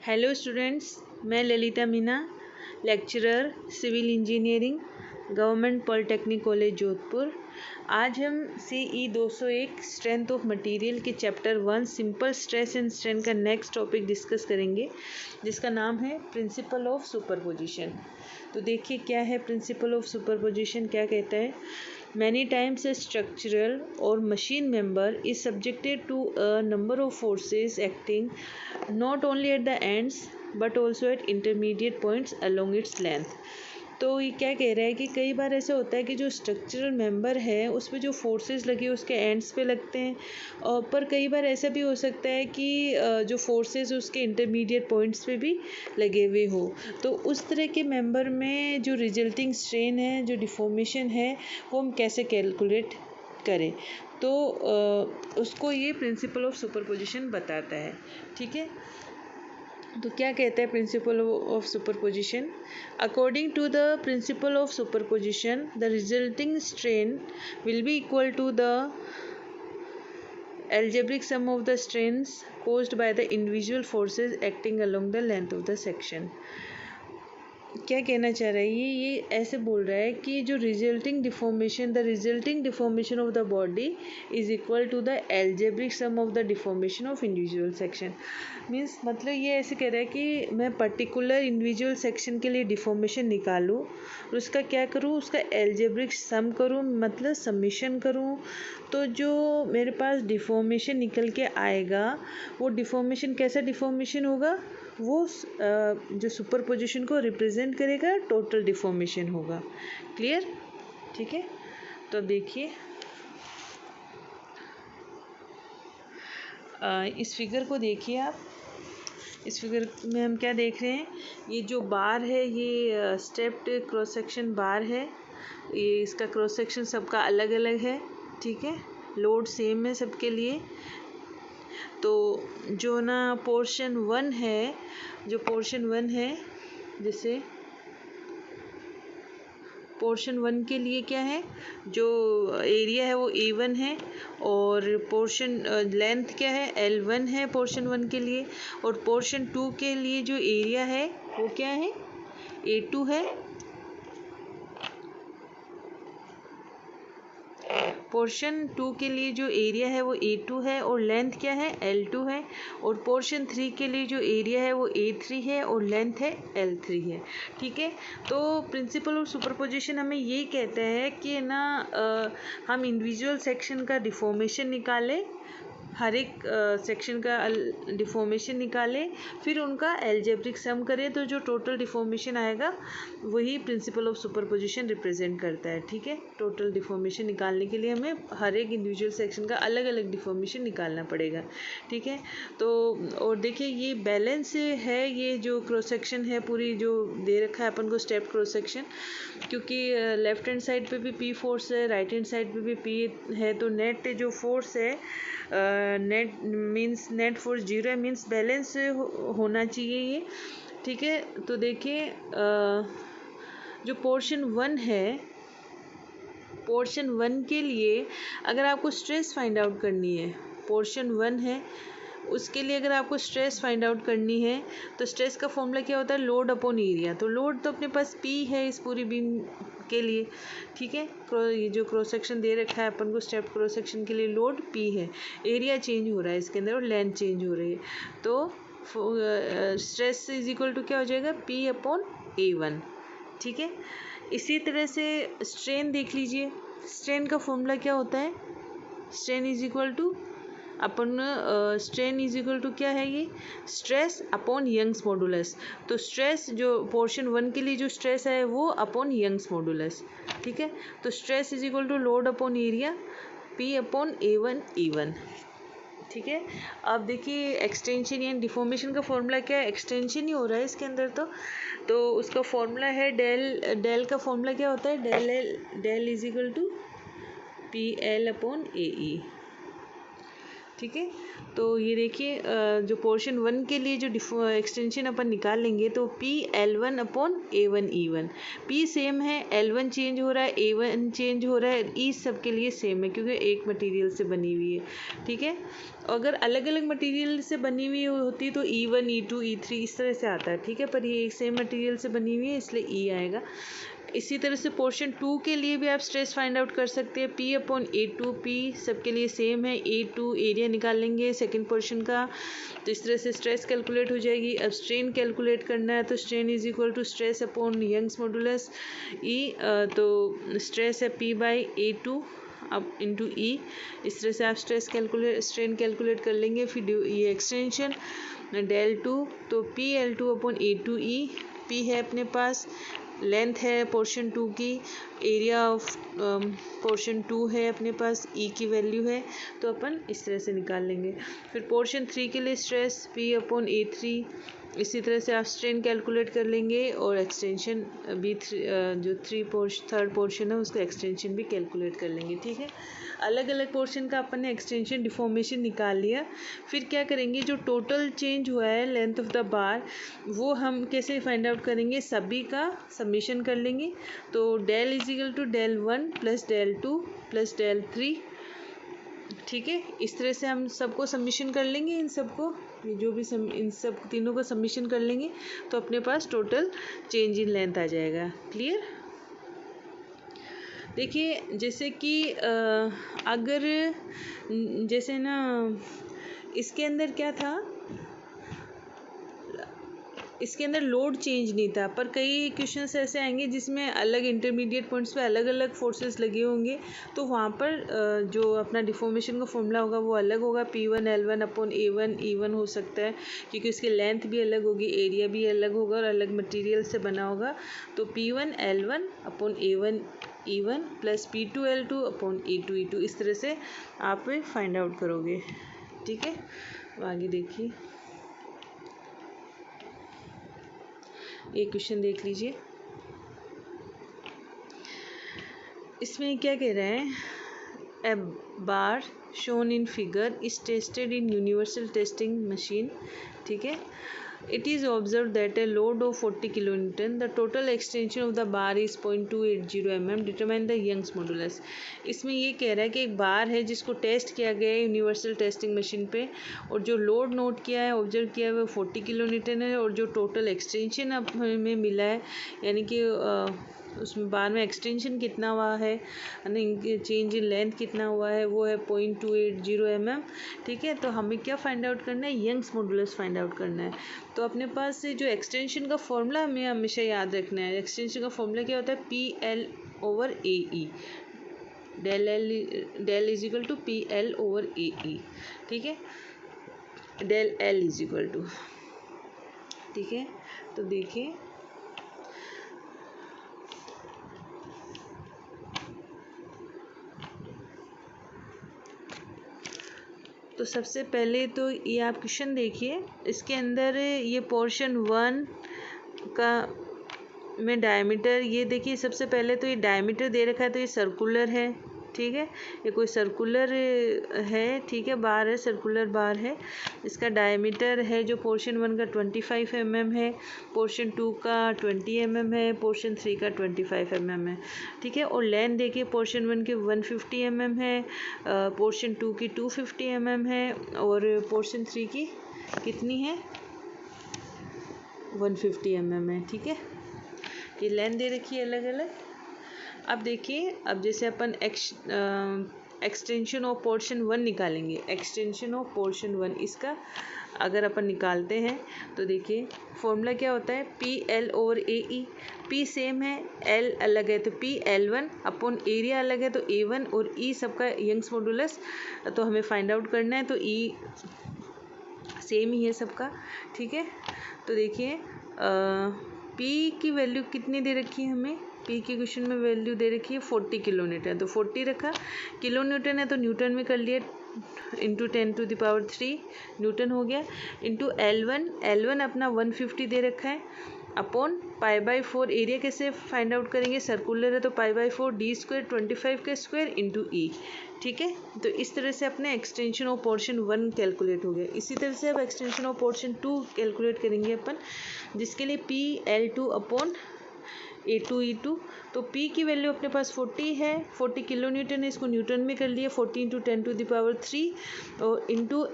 Hello students, मैं Lalita Meena, lecturer civil engineering, government polytechnic college Jodhpur. आज हम CE 201 स्ट्रेंथ ऑफ मटेरियल के chapter 1 simple stress and strain का next topic discuss करेंगे, जिसका नाम है प्रिंसिपल ऑफ सुपरपोजिशन। तो देखिए क्या है प्रिंसिपल ऑफ सुपरपोजिशन, क्या कहता है। Many times a structural or machine member is subjected to a number of forces acting not only at the ends but also at intermediate points along its length। तो ये क्या कह रहा है कि कई बार ऐसा होता है कि जो स्ट्रक्चरल मेंबर है उस पर जो फोर्सेस लगे उसके एंड्स पे लगते हैं, और पर कई बार ऐसा भी हो सकता है कि जो फोर्सेस उसके इंटरमीडिएट पॉइंट्स पे भी लगे हुए हो। तो उस तरह के मेंबर में जो रिजल्टिंग स्ट्रेन है, जो डिफॉर्मेशन है, वो हम कैसे कैलकुलेट करें। तो उसको ये प्रिंसिपल ऑफ सुपरपोजिशन बताता है। ठीक है, तो क्या कहता है principle of superposition. According to the principle of superposition the resulting strain will be equal to the algebraic sum of the strains caused by the individual forces acting along the length of the section। क्या कहना चाह रहा है ये ऐसे बोल रहा है कि जो resulting deformation of the body is equal to the algebraic sum of the deformation of individual section. Means मतलब ये ऐसे कह रहा है कि मैं पर्टिकुलर इंडिविजुअल सेक्शन के लिए डिफॉर्मेशन निकालूँ और उसका क्या करूँ, उसका एल्जेब्रिक सम करूँ, मतलब समीशन करूँ। तो जो मेरे पास डिफॉर्मेशन निकल के आएगा वो डिफॉर्मेशन कैसा डिफॉर्मेशन होगा, वो जो सुपरपोजिशन को रिप्रेजेंट करेगा, टोटल डिफॉर्मेशन होगा। क्लियर? ठीक है, तो देखिए इस फिगर को देखिए आप। इस फिगर में हम क्या देख रहे हैं, ये जो बार है ये स्टेप्ड क्रॉस सेक्शन बार है। ये इसका क्रॉस सेक्शन सबका अलग अलग है। ठीक है, लोड सेम है सबके लिए। तो जो ना पोर्शन 1 है, जैसे पोर्शन 1 के लिए क्या है, जो एरिया है वो A1 है, और पोर्शन लेंथ क्या है L1 है पोर्शन 1 के लिए, और पोर्शन 2 के लिए जो एरिया है वो क्या है A2 है। पोर्शन 2 के लिए जो एरिया है वो A2 है और लेंथ क्या है L2 है, और पोर्शन 3 के लिए जो एरिया है वो A3 है और लेंथ है L3 है। ठीक है, तो प्रिंसिपल ऑफ सुपरपोजिशन हमें ये कहता है कि ना हम इंडिविजुअल सेक्शन का डिफॉर्मेशन निकालें, हर एक सेक्शन का डिफॉर्मेशन निकालें, फिर उनका एल्जेब्रिक सम करें, तो जो टोटल डिफॉर्मेशन आएगा वही प्रिंसिपल ऑफ सुपरपोजिशन रिप्रेजेंट करता है। ठीक है, टोटल डिफॉर्मेशन निकालने के लिए हमें हर एक इंडिविजुअल सेक्शन का अलग अलग डिफॉर्मेशन निकालना पड़ेगा। ठीक है, तो और देखिए ये बैलेंस है, ये जो क्रॉस सेक्शन है पूरी जो दे रखा है अपन को स्टेप क्रॉस सेक्शन, क्योंकि लेफ्ट हैंड साइड पे भी P फोर्स है, राइट हैंड साइड पे भी P है, तो नेट जो फोर्स है नेट फोर्स 0 है, मीन्स बैलेंस होना चाहिए ये। ठीक है, तो देखिए जो पोर्शन 1 है, पोर्शन 1 के लिए अगर आपको स्ट्रेस फाइंड आउट करनी है, पोर्शन 1 है उसके लिए अगर आपको स्ट्रेस फाइंड आउट करनी है, तो स्ट्रेस का फॉर्मूला क्या होता है, लोड अपॉन एरिया। तो लोड तो अपने पास P है इस पूरी बीम के लिए। ठीक है, ये जो क्रॉस सेक्शन दे रखा है अपन को स्टेप क्रॉस सेक्शन के लिए लोड P है, एरिया चेंज हो रहा है इसके अंदर और लेंथ चेंज हो रही है, तो स्ट्रेस इज इक्वल टू क्या हो जाएगा P अपॉन A1। ठीक है, इसी तरह से स्ट्रेन देख लीजिए। स्ट्रेन का फॉर्मूला क्या होता है, strain is equal to strain is equal to क्या है, ये स्ट्रेस अपॉन यंग्स मॉडुलस। तो स्ट्रेस जो पोर्शन 1 के लिए जो स्ट्रेस है वो अपॉन यंग्स मॉडुलस। ठीक है, तो stress is equal to load upon area P upon A1 E1। ठीक है, अब देखिए एक्सटेंशन या डिफॉर्मेशन का फॉर्मूला क्या है, एक्सटेंशन ही हो रहा है इसके अंदर। तो उसका फॉर्मूला है डेल का फॉर्मूला क्या होता है, del is equal to PL upon AE। ठीक है। तो ये देखिए जो पोर्शन 1 के लिए जो एक्सटेंशन अपन निकाल लेंगे तो PL1 upon A1 E1, P same है, L1 चेंज हो रहा है, A1 चेंज हो रहा है, E सब के लिए सेम है क्योंकि एक मटेरियल से बनी हुई है। ठीक है, अगर अलग अलग मटेरियल से बनी हुई होती तो E1 E2 E3 इस तरह से आता है। ठीक है, पर ये एक सेम मटेरियल से बनी हुई है इसलिए E आएगा। इसी तरह से पोर्शन 2 के लिए भी आप स्ट्रेस फाइंड आउट कर सकते हैं। P अपॉन A2, P सबके लिए सेम है, A2 एरिया निकाल लेंगे सेकंड पोर्शन का, तो इस तरह से स्ट्रेस कैलकुलेट हो जाएगी। अब स्ट्रेन कैलकुलेट करना है तो strain is equal to stress upon Young's modulus E, तो स्ट्रेस है P बाई A2 अब इंटू E। इस तरह से आप स्ट्रेन कैलकुलेट कर लेंगे। फिर ये एक्सटेंशन del2 तो PL2 अपॉन A2E, P है अपने पास, लेंथ है पोर्शन 2 की, एरिया ऑफ पोर्शन 2 है अपने पास, E की वैल्यू है, तो अपन इस तरह से निकाल लेंगे। फिर पोर्शन 3 के लिए स्ट्रेस P अपॉन A3, इसी तरह से आप स्ट्रेन कैलकुलेट कर लेंगे और एक्सटेंशन भी जो थर्ड पोर्शन है उसका एक्सटेंशन भी कैलकुलेट कर लेंगे। ठीक है, अलग अलग पोर्शन का अपन ने एक्सटेंशन डिफॉर्मेशन निकाल लिया। फिर क्या करेंगे, जो टोटल चेंज हुआ है लेंथ ऑफ द बार वो हम कैसे फाइंड आउट करेंगे, सभी का समीशन कर लेंगे। तो del is equal to del1 plus del2 plus del3। ठीक है, इस तरह से हम सबको सबमिशन कर लेंगे, इन सबको जो भी इन सब तीनों को सबमिशन कर लेंगे तो अपने पास टोटल चेंज इन लेंथ आ जाएगा। क्लियर। देखिए जैसे कि अगर जैसे ना इसके अंदर क्या था, इसके अंदर लोड चेंज नहीं था, पर कई क्वेश्चंस ऐसे आएंगे जिसमें अलग इंटरमीडिएट पॉइंट्स पे अलग अलग फोर्सेस लगे होंगे, तो वहाँ पर जो अपना डिफॉर्मेशन का फॉर्मूला होगा वो अलग होगा। P1 L1 upon A1 E1 हो सकता है क्योंकि उसकी लेंथ भी अलग होगी, एरिया भी अलग होगा और अलग मटेरियल से बना होगा। तो P1 L1 upon A1 E1 plus P2 L2 upon A2 E2, इस तरह से आप फाइंड आउट करोगे। ठीक है, आगे देखिए एक क्वेश्चन देख लीजिए। इसमें क्या कह रहा है, a bar shown in figure is tested in universal testing machine. ठीक है, it is observed that a load of 40 kilonewton, the total extension of the bar is 0.280 mm, determine the Young's modulus। इसमें ये कह रहा है कि एक बार है जिसको टेस्ट किया गया है यूनिवर्सल टेस्टिंग मशीन पे और जो लोड नोट किया है ऑब्जर्व किया है वो 40 किलोन्यूटन है और जो टोटल एक्सटेंशन हमें मिला है यानी कि उसमें बार में एक्सटेंशन कितना हुआ है चेंज इन लेंथ कितना हुआ है वो है 0.280 mm। ठीक है, तो हमें क्या फाइंड आउट करना है, यंग्स मॉडुलस फाइंड आउट करना है। तो अपने पास से जो एक्सटेंशन का फॉर्मूला हमें हमेशा याद रखना है। एक्सटेंशन का फॉर्मूला क्या होता है, PL over AE, del is equal to PL over AE। ठीक है, del L is equal to, ठीक है, तो देखिए तो सबसे पहले तो ये आप क्वेश्चन देखिए, इसके अंदर ये पोर्शन 1 का में डायमीटर, ये देखिए सबसे पहले तो ये डायमीटर दे रखा है तो ये सर्कुलर है। ठीक है, ये कोई सर्कुलर है, ठीक है, बार है, सर्कुलर बार है। इसका डायमीटर है जो पोर्शन 1 का 25 mm है, पोर्शन 2 का 20 mm है, पोर्शन 3 का 25 mm है। ठीक है, और लेंथ देखिए पोर्शन 1 की 150 mm है, पोर्शन 2 की 250 mm है और पोर्शन 3 की कितनी है, 150 mm है। ठीक है, ये लेंथ दे रखी है अलग अलग। अब देखिए, अब जैसे अपन एक्सटेंशन ऑफ पोर्शन 1 निकालेंगे, एक्सटेंशन ऑफ पोर्शन 1 इसका अगर अपन निकालते हैं तो देखिए फॉर्मूला क्या होता है, PL over AE। P same है, L अलग है तो PL1 अपॉन एरिया अलग है तो A1 और E सबका यंग्स मॉडुलस तो हमें फाइंड आउट करना है, तो E सेम ही है सबका। ठीक है, तो देखिए P की वैल्यू कितनी दे रखी है हमें, P की क्वेश्चन में वैल्यू दे रखी है 40 किलोन्यूटन, तो 40 रखा, किलोन्यूटन है तो न्यूटन में कर लिया, इंटू 10⁻³ न्यूटन हो गया, इंटू L1 अपना 150 दे रखा है। अपॉन π/4 एरिया कैसे फाइंड आउट करेंगे, सर्कुलर है तो π/4 d² 25 का स्क्वायर इंटू ई। ठीक है, तो इस तरह से अपने एक्सटेंशन ऑफ पोर्शन 1 कैलकुलेट हो गया। इसी तरह से अब एक्सटेंशन ऑफ पोर्शन 2 कैलकुलेट करेंगे अपन, जिसके लिए PL2 अपॉन A2E2। तो P की वैल्यू अपने पास 40 है, 40 किलो न्यूटन है, इसको न्यूटन में कर लिया, 40 × 10⁻³ और इंटू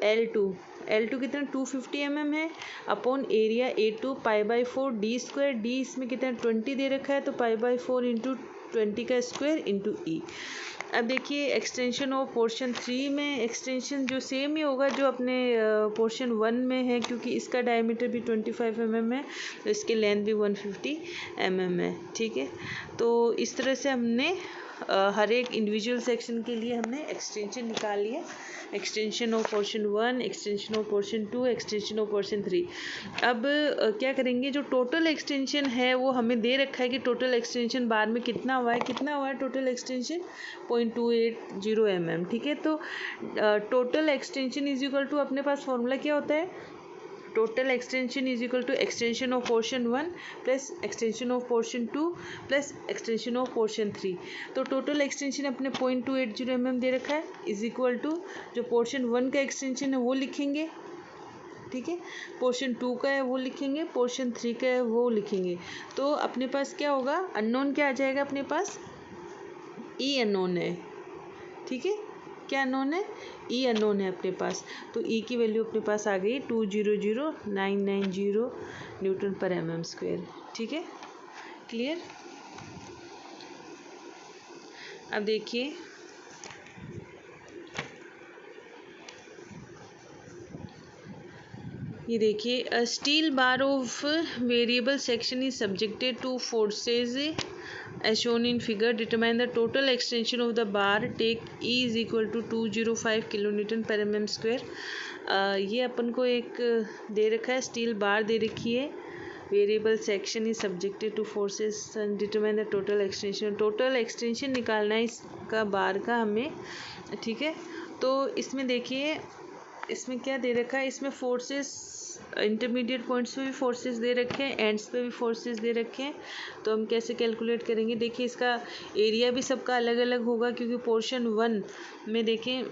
L2 कितना 250 mm है, upon area A2 π/4 d², d इसमें कितना 20 दे रखा है तो π/4 इंटू 20 का स्क्वायर इंटू ई। अब देखिए एक्सटेंशन ऑफ पोर्शन 3 में एक्सटेंशन जो सेम ही होगा जो अपने पोर्शन 1 में है, क्योंकि इसका डायमीटर भी 25 mm है तो इसकी लेंथ भी 150 mm है। ठीक है, तो इस तरह से हमने हर एक इंडिविजुअल सेक्शन के लिए हमने एक्सटेंशन निकाल लिया, extension of portion 1, extension of portion 2, extension of portion 3। अब क्या करेंगे, जो टोटल एक्सटेंशन है वो हमें दे रखा है कि टोटल एक्सटेंशन बार में कितना हुआ है टोटल एक्सटेंशन 0.280 mm। ठीक है, तो total extension is equal to अपने पास फॉर्मूला क्या होता है, total extension is equal to extension of portion 1 plus extension of portion 2 plus extension of portion 3। तो टोटल एक्सटेंशन अपने 0.280 mm दे रखा है, इज इक्वल टू जो पोर्शन 1 का एक्सटेंशन है वो लिखेंगे, ठीक है, पोर्शन 2 का है वो लिखेंगे, पोर्शन 3 का है वो लिखेंगे। तो अपने पास क्या होगा, अननोन क्या आ जाएगा अपने पास, ई अननोन है। ठीक है, क्या अननोन है, ई अननोन है अपने पास, तो ई की वैल्यू अपने पास आ गई 2000990 Nm/mm²। ठीक है, क्लियर। अब देखिए ये देखिए, a steel bar of variable section is subjected to forces as shown in figure, determine the total extension of the bar, take E is equal to 205 kN/mm²। ये अपन को एक दे रखा है, स्टील बार दे रखी है, variable section is subjected two forces, determine the total extension. Total extension निकालना है इसका बार का हमें। ठीक है, तो इसमें देखिए इसमें क्या दे रखा है, इसमें फोर्सेस इंटरमीडिएट पॉइंट्स पे भी फोर्सेस दे रखे हैं, एंड्स पे भी फोर्सेस दे रखे हैं। तो हम कैसे कैलकुलेट करेंगे, देखिए इसका एरिया भी सबका अलग अलग होगा, क्योंकि पोर्शन 1 में देखें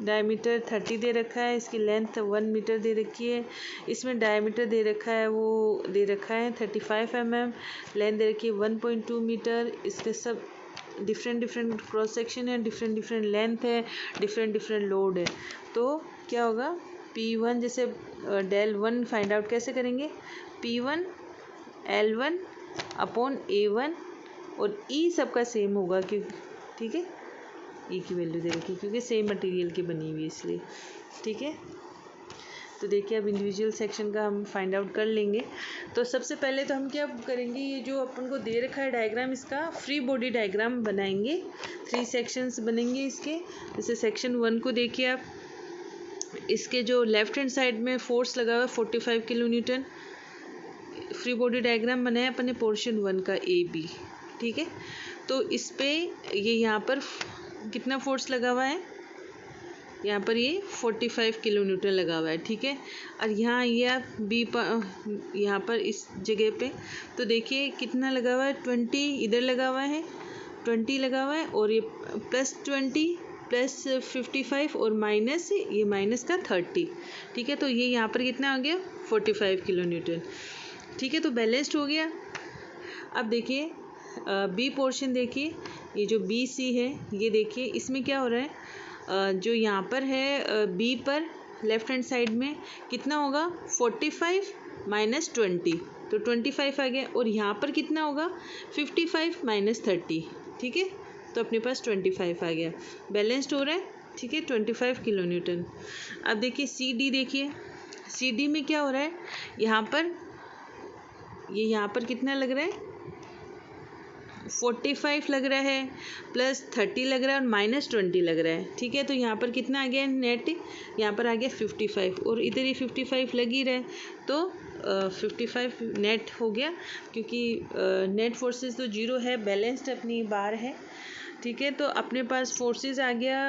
डायमीटर 30 दे रखा है, इसकी लेंथ 1 मीटर दे रखी है, इसमें डायमीटर दे रखा है वो दे रखा है 35 mm, लेंथ दे रखी है 1.2 मीटर। इसके सब डिफरेंट क्रॉस सेक्शन है, डिफरेंट लेंथ है, डिफरेंट लोड है। तो क्या होगा, P1 जैसे डेल 1 फाइंड आउट कैसे करेंगे, P1 L1 अपॉन A1 और E सबका सेम होगा, क्यों, ठीक है, E की वैल्यू दे रखी क्योंकि सेम मटेरियल की बनी हुई है इसलिए। ठीक है, तो देखिए अब इंडिविजुअल सेक्शन का हम फाइंड आउट कर लेंगे। तो सबसे पहले तो हम क्या करेंगे, ये जो अपन को दे रखा है डायग्राम, इसका फ्री बॉडी डायग्राम बनाएंगे। 3 सेक्शंस बनेंगे इसके। जैसे सेक्शन 1 को देखिए आप, इसके जो लेफ्ट हैंड साइड में फोर्स लगा हुआ है 45 kilo Newton. Free body diagram बनाया अपने पोर्शन 1 का AB। ठीक है, तो इस पे ये यहाँ पर कितना फोर्स लगा हुआ है, यहाँ पर ये 45 किलो न्यूटन लगा हुआ है। ठीक है, और यहाँ ये बी पर यहाँ पर इस जगह पे तो देखिए कितना लगा हुआ है, 20 इधर लगा हुआ है, 20 लगा हुआ है, और ये +20 +55 और माइनस ये माइनस का 30। ठीक है, तो ये यहाँ पर कितना आ गया 45 किलो न्यूटन। ठीक है, तो बैलेंस्ड हो गया। अब देखिए बी पोर्शन देखिए, ये जो BC है ये देखिए, इसमें क्या हो रहा है, जो यहाँ पर है बी पर लेफ्ट हैंड साइड में कितना होगा 45 - 20, तो 25 आ गया, और यहाँ पर कितना होगा 55 - 30। ठीक है, तो अपने पास 25 आ गया, बैलेंस्ड हो रहा है। ठीक है, 25 किलो न्यूटन। अब देखिए CD देखिए, CD में क्या हो रहा है, यहाँ पर ये यहाँ पर कितना लग रहा है 45 लग रहा है, +30 लग रहा है और -20 लग रहा है। ठीक है, तो यहाँ पर कितना आ गया नेट, यहाँ पर आ गया 55, और इधर ये 55 लग ही रहा है, तो 55 नेट हो गया, क्योंकि नेट फोर्सेस तो 0 है, बैलेंस्ड अपनी बार है। ठीक है। तो अपने पास फोर्सेस आ गया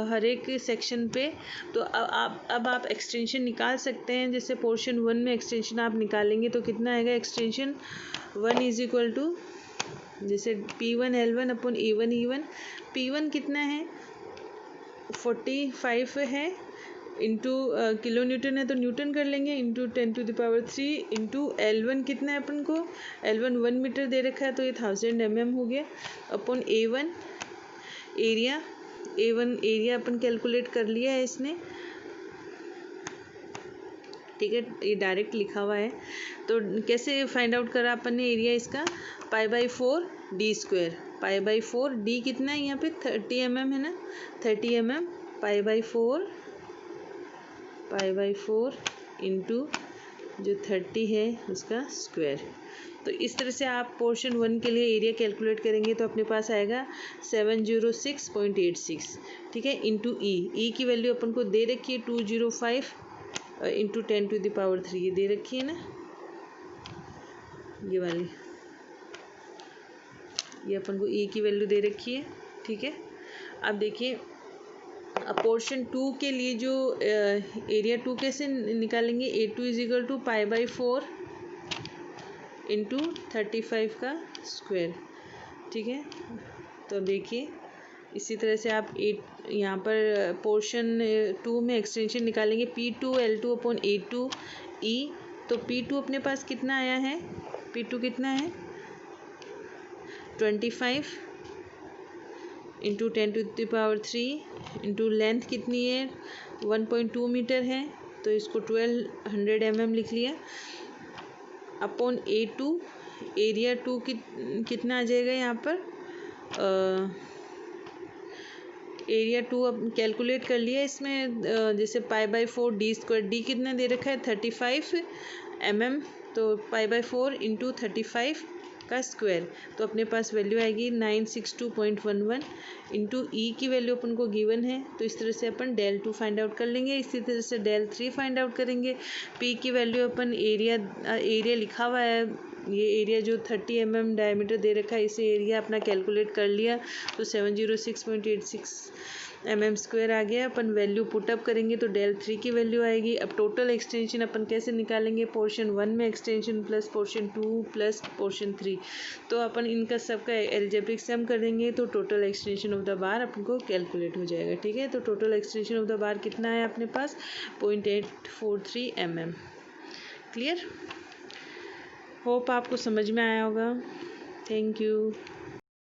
हर एक सेक्शन पे। तो अब आप एक्सटेंशन निकाल सकते हैं। जैसे पोर्शन 1 में एक्सटेंशन आप निकालेंगे तो कितना आएगा एक्सटेंशन 1 इज इक्वल टू, जैसे P1 L1 upon A1 E1। P1 कितना है 45 है, इंटू किलो न्यूटन है तो न्यूटन कर लेंगे, इंटू 10⁻³ इंटू L1 कितना है अपन को, L1 1 मीटर दे रखा है तो ये 1000 mm हो गया, upon A1 area, A1 area अपन कैलकुलेट कर लिया है इसने, ठीक है। ये डायरेक्ट लिखा हुआ है। तो कैसे फाइंड आउट करा अपन ने एरिया इसका, π/4 d², π/4 d कितना है यहाँ पे 30 mm है ना, 30 mm, π/4 इंटू जो 30 है उसका स्क्वायर। तो इस तरह से आप पोर्शन 1 के लिए एरिया कैलकुलेट करेंगे तो अपने पास आएगा 706.86, ठीक है, इंटू ई की वैल्यू अपन को दे रखी है 205 इंटू 10⁻³ ये दे रखी है ना, ये वाली, ये अपन को ई की वैल्यू दे रखी है, ठीक है। अब देखिए पोर्शन 2 के लिए जो एरिया 2 कैसे निकालेंगे, A2 is equal to π/4 into 35 का स्क्वायर, ठीक है। तो देखिए इसी तरह से आप यहाँ पर पोर्शन 2 में एक्सटेंशन निकालेंगे P2 L2 upon A2 E। तो P2 अपने पास कितना आया है, P2 कितना है 25 इंटू 10⁻³ इंटू लेंथ कितनी है 1.2 मीटर है तो इसको 1200 mm लिख लिया, अपॉन A2 एरिया 2 कितना आ जाएगा यहाँ पर, एरिया 2 अब कैलकुलेट कर लिया इसमें, जैसे π/4 d², d कितना दे रखा है 35 mm, तो π/4 इंटू 35 का स्क्वायर, तो अपने पास वैल्यू आएगी 962.11 इंटू ई की वैल्यू अपन को गिवन है। तो इस तरह से अपन del 2 फाइंड आउट कर लेंगे। इसी तरह से del 3 फाइंड आउट करेंगे। पी की वैल्यू अपन एरिया लिखा हुआ है, ये एरिया जो 30 mm डायमीटर दे रखा है इसे एरिया अपना कैलकुलेट कर लिया तो 706.86 mm² आ गया। अपन वैल्यू पुटअप करेंगे तो del 3 की वैल्यू आएगी। अब टोटल एक्सटेंशन अपन कैसे निकालेंगे, पोर्शन 1 में extension plus portion 2 plus portion 3, तो अपन इनका सबका एल्जेब्रिक सम करेंगे तो total extension of the bar अपन को कैलकुलेट हो जाएगा, ठीक है। तो total extension of the bar कितना है अपने पास 0.843 mm। क्लियर, होप आपको समझ में आया होगा। Thank you.